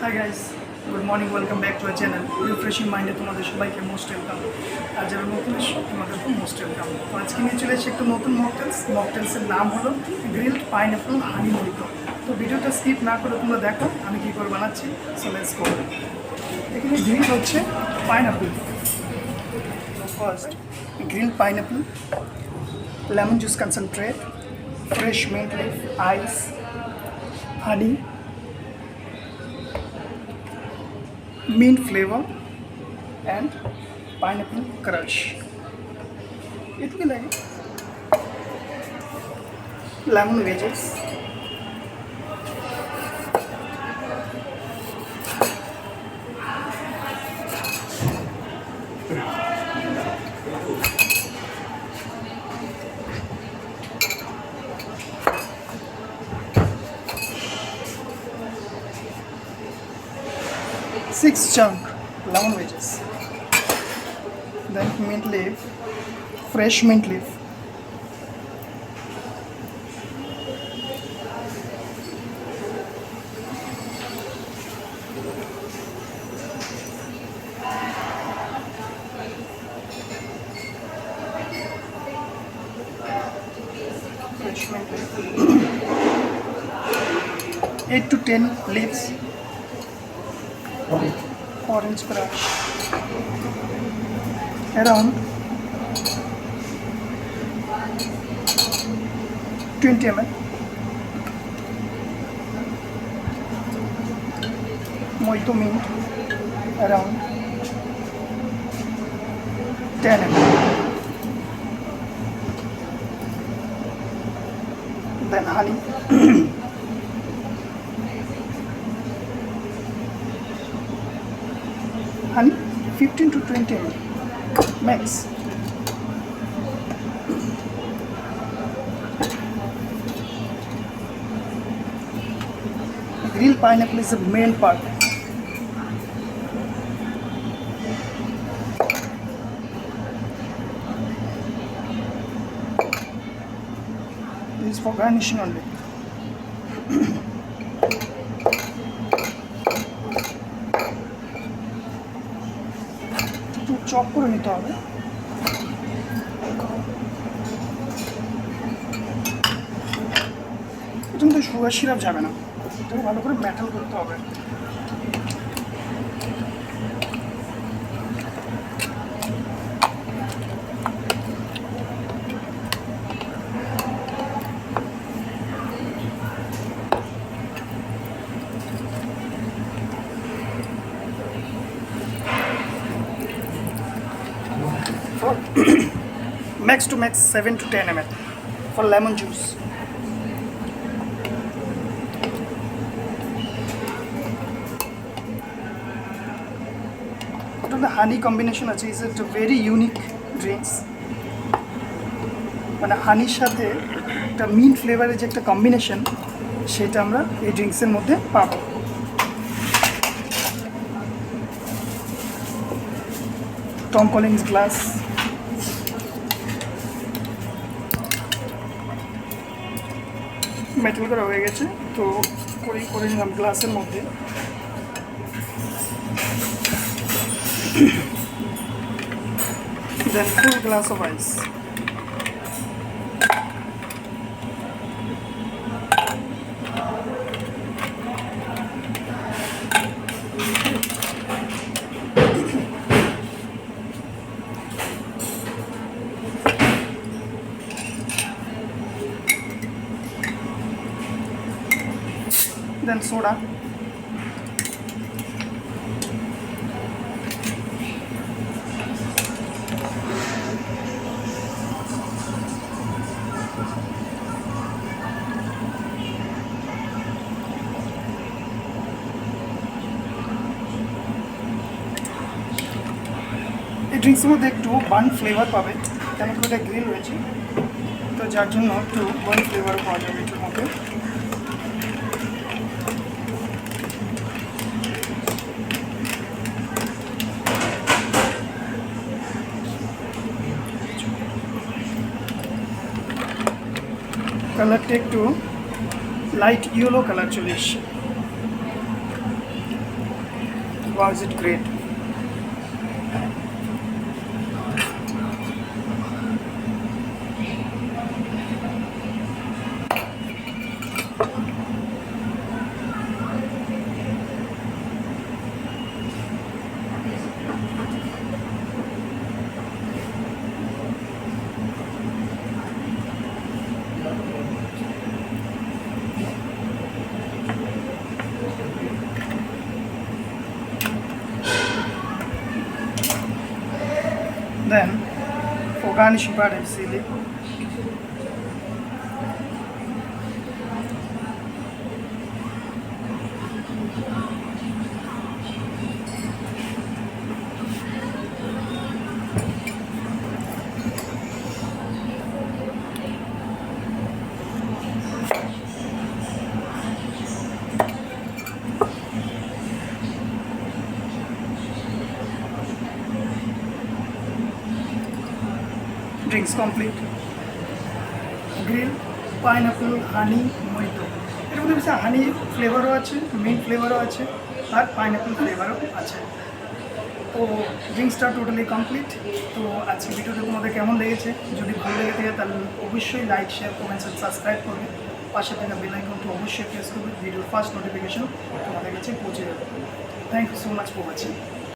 High guys, good morning, welcome back to our channel refreshing মাইন্ডে তোমাদের সবাইকে most welcome. আর যারা নতুন এসো তোমাদেরকে মোস্ট ওয়েলকাম। তো আজকে নিয়ে চলে এসে একটা নতুন মকটেলসের নাম হলো গ্রিলড পাইনঅ্যাপল হানি মজিটো। তো ভিডিওটা স্কিপ না করে তোমরা দেখো আমি কী করে বানাচ্ছি। So let's go. এখানে গ্রিল হচ্ছে pineapple. First grilled pineapple, lemon juice concentrate, fresh mint leaf, ice, honey, mint flavor and pineapple crush. এটুকু লাগে। lemon wedges, six chunk lemon wedges, then mint leaf, fresh mint leaf, fresh mint leaf, 8 to 10 leaves, orange crush, around 20 ml, mojito mint, around 10 ml, then honey, honey 15 to 20 ml max. Grilled pineapple is the main part. This is for garnishing only. একটু chop করে নিতে হবে। এটা কিন্তু sugar syrup যাবে না, এটাকে ভালো করে ব্যাটল করতে হবে। For max to max 7 to 10 ml for lemon juice. The honey combination is a very unique drinks. মানে হানির সাথে একটা মিন্ট ফ্লেভারের যে একটা কম্বিনেশন, সেটা আমরা এই ড্রিঙ্কসের মধ্যে পাবো। টম কলিন্স গ্লাস, মেটাল করা হয়ে গেছে, তো করে নিলাম গ্লাসের মধ্যে। Then full glass of ice. Then soda. এই ড্রিঙ্কসের মধ্যে একটু বার্ন ফ্লেভার পাবে, কেন কি এটা গ্রিল রয়েছে, তো যার জন্য একটু বার্ন ফ্লেভার পাওয়া যাবে এটার মধ্যে। কালারটা একটু লাইট ইয়েলো কালার চলে এসছে। Wow, is it great? Then, for garnishing part, I see drinks complete. Grill pineapple honey mojito. এর মধ্যে বেশি হানি ফ্লেভারও আছে, মিন্ট ফ্লেভারও আছে, আর পাইনাপেল ফ্লেভারও আছে। তো ড্রিঙ্কসটা টোটালি কমপ্লিট। তো আজকে ভিডিওটা তোমাদের কেমন লেগেছে? যদি ভালো লেগে থাকে তাহলে অবশ্যই লাইক, শেয়ার, কমেন্টস আর সাবস্ক্রাইব করবে। পাশে থাকা বেল আইকনটা অবশ্যই প্রেস করবে। ভিডিওর ফার্স্ট নোটিফিকেশন তোমাদের কাছে পৌঁছে যাবে। Thank you so much for watching.